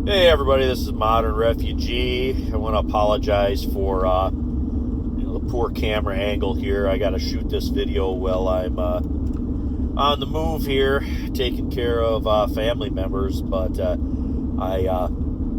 Hey everybody, this is Modern Refugee. I want to apologize for the poor camera angle here. I got to shoot this video while I'm on the move here, taking care of family members. But I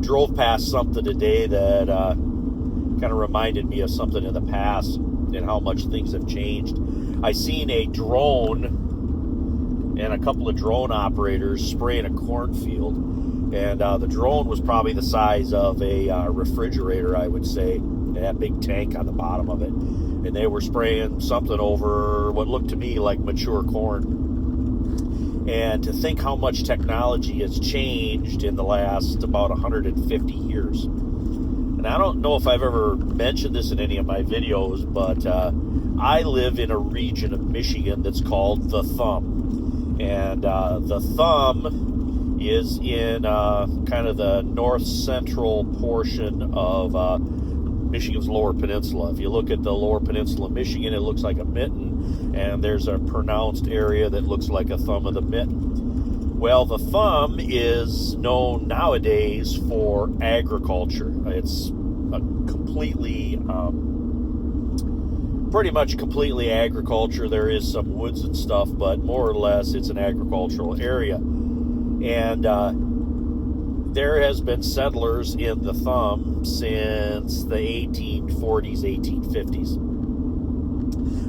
drove past something today that kind of reminded me of something in the past and how much things have changed. I seen a drone and a couple of drone operators spraying a cornfield. And the drone was probably the size of a refrigerator, I would say. They had a big tank on the bottom of it. And they were spraying something over what looked to me like mature corn. And to think how much technology has changed in the last about 150 years. And I don't know if I've ever mentioned this in any of my videos, but I live in a region of Michigan that's called the Thumb. And the Thumb is in kind of the north central portion of Michigan's Lower Peninsula. If you look at the Lower Peninsula of Michigan, it looks like a mitten, and there's a pronounced area that looks like a thumb of the mitten. Well, the Thumb is known nowadays for agriculture. It's a completely, pretty much completely agriculture. There is some woods and stuff, but more or less it's an agricultural area. And there has been settlers in the Thumb since the 1840s, 1850s.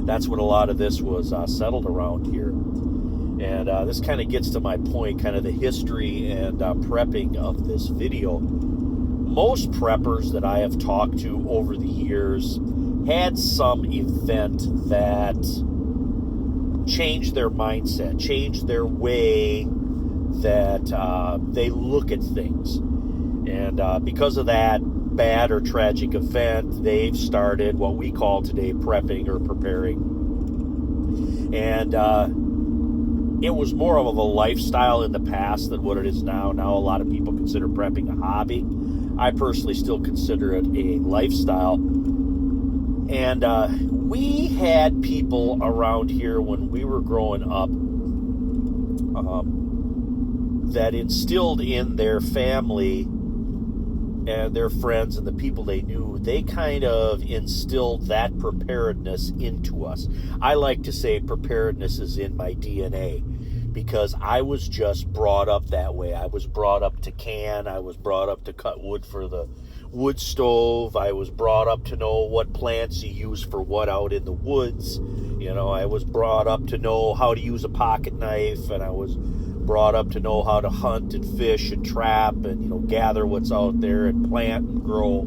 That's when a lot of this was settled around here. And this kind of gets to my point, kind of the history and prepping of this video. Most preppers that I have talked to over the years had some event that changed their mindset, changed their way that they look at things. And because of that bad or tragic event, they've started what we call today prepping or preparing. And it was more of a lifestyle in the past than what it is now. Now a lot of people consider prepping a hobby. I personally still consider it a lifestyle. And we had people around here when we were growing up that instilled in their family and their friends and the people they knew, they kind of instilled that preparedness into us. I like to say preparedness is in my DNA because I was just brought up that way. I was brought up to can. I was brought up to cut wood for the wood stove. I was brought up to know what plants you use for what out in the woods. You know, I was brought up to know how to use a pocket knife, and I was brought up to know how to hunt and fish and trap and, you know, gather what's out there and plant and grow.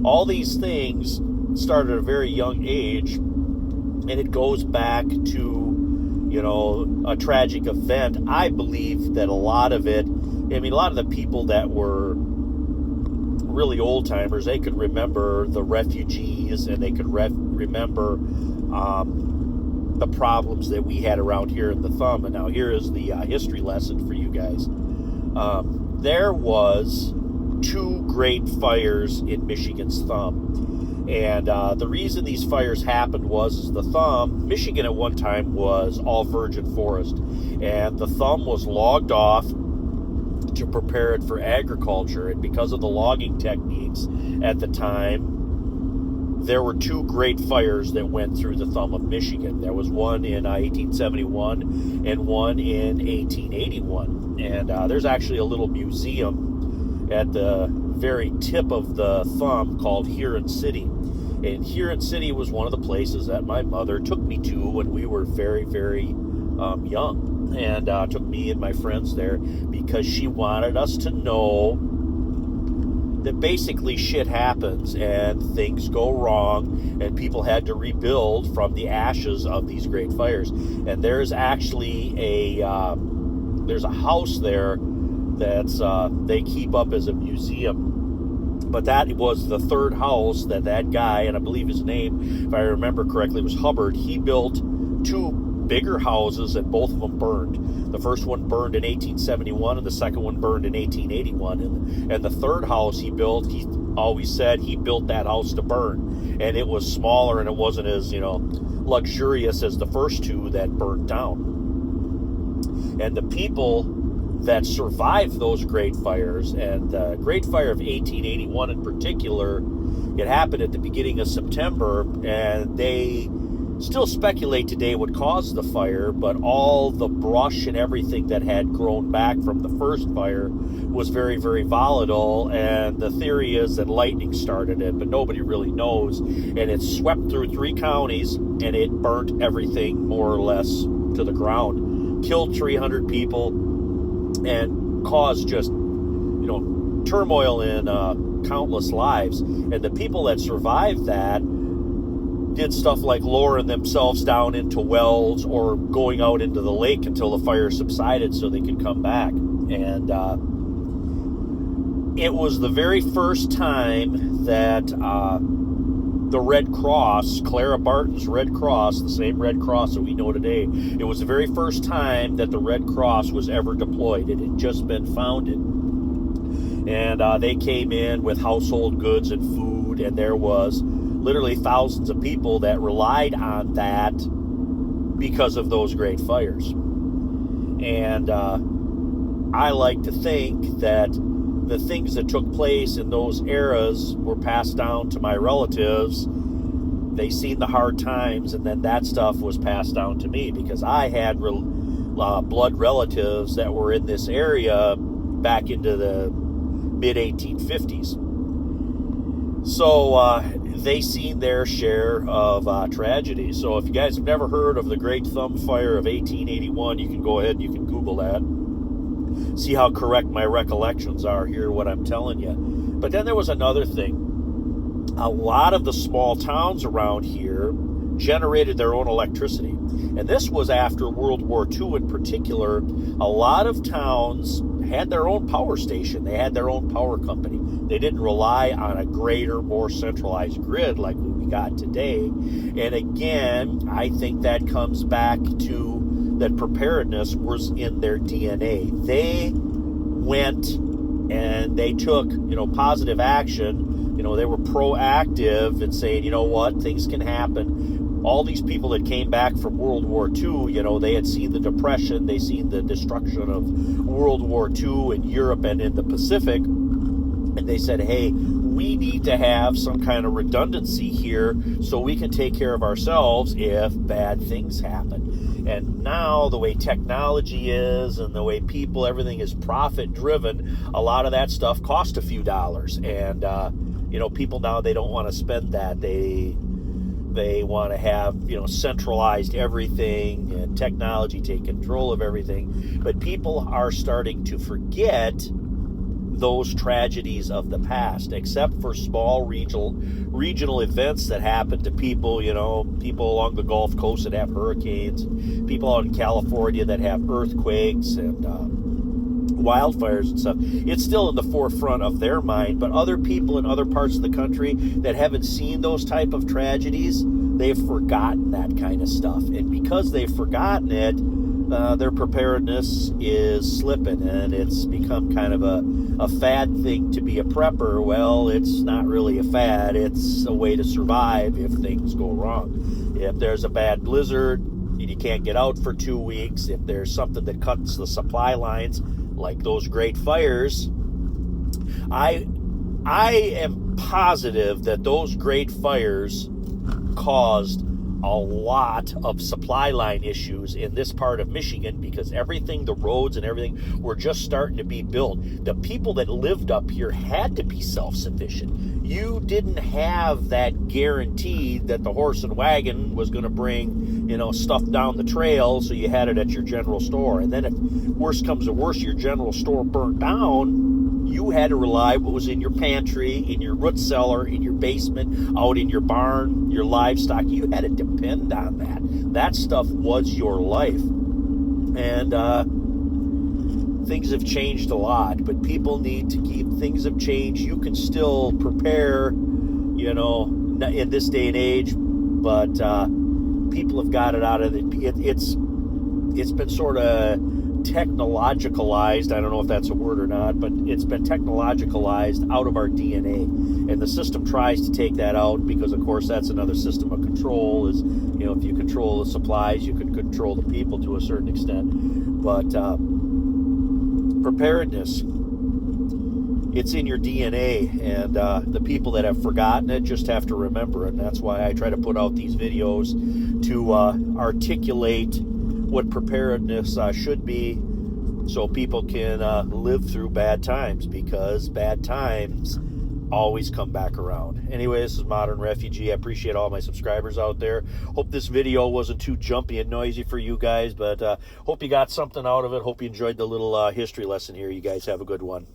All these things started at a very young age, and it goes back to, you know, a tragic event. I believe that a lot of it, I mean, a lot of the people that were really old timers, they could remember the refugees, and they could remember the problems that we had around here in the Thumb. And now here is the history lesson for you guys. There was two great fires in Michigan's Thumb. And the reason these fires happened was the Thumb, Michigan at one time was all virgin forest. And the Thumb was logged off to prepare it for agriculture. And because of the logging techniques at the time, there were two great fires that went through the Thumb of Michigan. There was one in 1871 and one in 1881. And there's actually a little museum at the very tip of the Thumb called Huron City. And Huron City was one of the places that my mother took me to when we were very, very young. And took me and my friends there because she wanted us to know that basically shit happens and things go wrong and people had to rebuild from the ashes of these great fires. And there's actually there's a house there that's they keep up as a museum. But that was the third house that guy, and I believe his name, if I remember correctly, was Hubbard. He built two bigger houses, and both of them burned. The first one burned in 1871, and the second one burned in 1881. And the third house he built, he always said he built that house to burn. And it was smaller, and it wasn't as, you know, luxurious as the first two that burned down. And the people that survived those great fires. And the Great Fire of 1881 in particular, it happened at the beginning of September, and they still speculate today what caused the fire, but all the brush and everything that had grown back from the first fire was very, very volatile, and the theory is that lightning started it, but nobody really knows. And it swept through 3 counties, and it burnt everything more or less to the ground, killed 300 people, and caused just, turmoil in countless lives. And the people that survived that did stuff like lowering themselves down into wells or going out into the lake until the fire subsided so they could come back. And it was the very first time that the Red Cross, Clara Barton's Red Cross, the same Red Cross that we know today, it was the very first time that the Red Cross was ever deployed. It had just been founded. And they came in with household goods and food, and there was literally thousands of people that relied on that because of those great fires. And I like to think that the things that took place in those eras were passed down to my relatives. They seen the hard times, and then that stuff was passed down to me, because I had blood relatives that were in this area back into the mid-1850s. So they seen their share of tragedy. So if you guys have never heard of the Great Thumb Fire of 1881, you can go ahead and you can Google that. See how correct my recollections are here, what I'm telling you. But then there was another thing. A lot of the small towns around here generated their own electricity. And this was after World War II in particular. A lot of towns had their own power station. They had their own power company. They didn't rely on a greater, more centralized grid like we got today. And again, I think that comes back to that preparedness was in their DNA. They went and they took, positive action. They were proactive and saying, you know what, things can happen. All these people that came back from World War II, they had seen the Depression, they seen the destruction of World War II in Europe and in the Pacific, and they said, hey, we need to have some kind of redundancy here so we can take care of ourselves if bad things happen. And now the way technology is and the way people, everything is profit driven, a lot of that stuff cost a few dollars. And, people now, they don't want to spend that. They want to have, centralized everything and technology take control of everything. But people are starting to forget those tragedies of the past, except for small regional events that happen to people, people along the Gulf Coast that have hurricanes, people out in California that have earthquakes and wildfires and stuff. It's still in the forefront of their mind, but other people in other parts of the country that haven't seen those type of tragedies, they've forgotten that kind of stuff. And because they've forgotten it, their preparedness is slipping, and it's become kind of a fad thing to be a prepper. Well, it's not really a fad. It's a way to survive if things go wrong. If there's a bad blizzard and you can't get out for 2 weeks, if there's something that cuts the supply lines, like those great fires, I am positive that those great fires caused a lot of supply line issues in this part of Michigan, because everything, the roads and everything, were just starting to be built. The people that lived up here had to be self-sufficient. You didn't have that guarantee that the horse and wagon was going to bring, stuff down the trail, so you had it at your general store. And then if worse comes to worse, your general store burnt down, you had to rely what was in your pantry, in your root cellar, in your basement, out in your barn, your livestock. You had to depend on that. That stuff was your life. And things have changed a lot, but people need to keep, things have changed. You can still prepare, in this day and age, but people have got it out of it. It's been sort of technologicalized. I don't know if that's a word or not, but it's been technologicalized out of our DNA, and the system tries to take that out, because of course that's another system of control. Is if you control the supplies, you can control the people to a certain extent. But preparedness. It's in your DNA, and the people that have forgotten it just have to remember it. And that's why I try to put out these videos to articulate what preparedness should be, so people can live through bad times, because bad times always come back around. Anyway, this is Modern Refugee. I appreciate all my subscribers out there. Hope this video wasn't too jumpy and noisy for you guys, but hope you got something out of it. Hope you enjoyed the little history lesson here. You guys have a good one.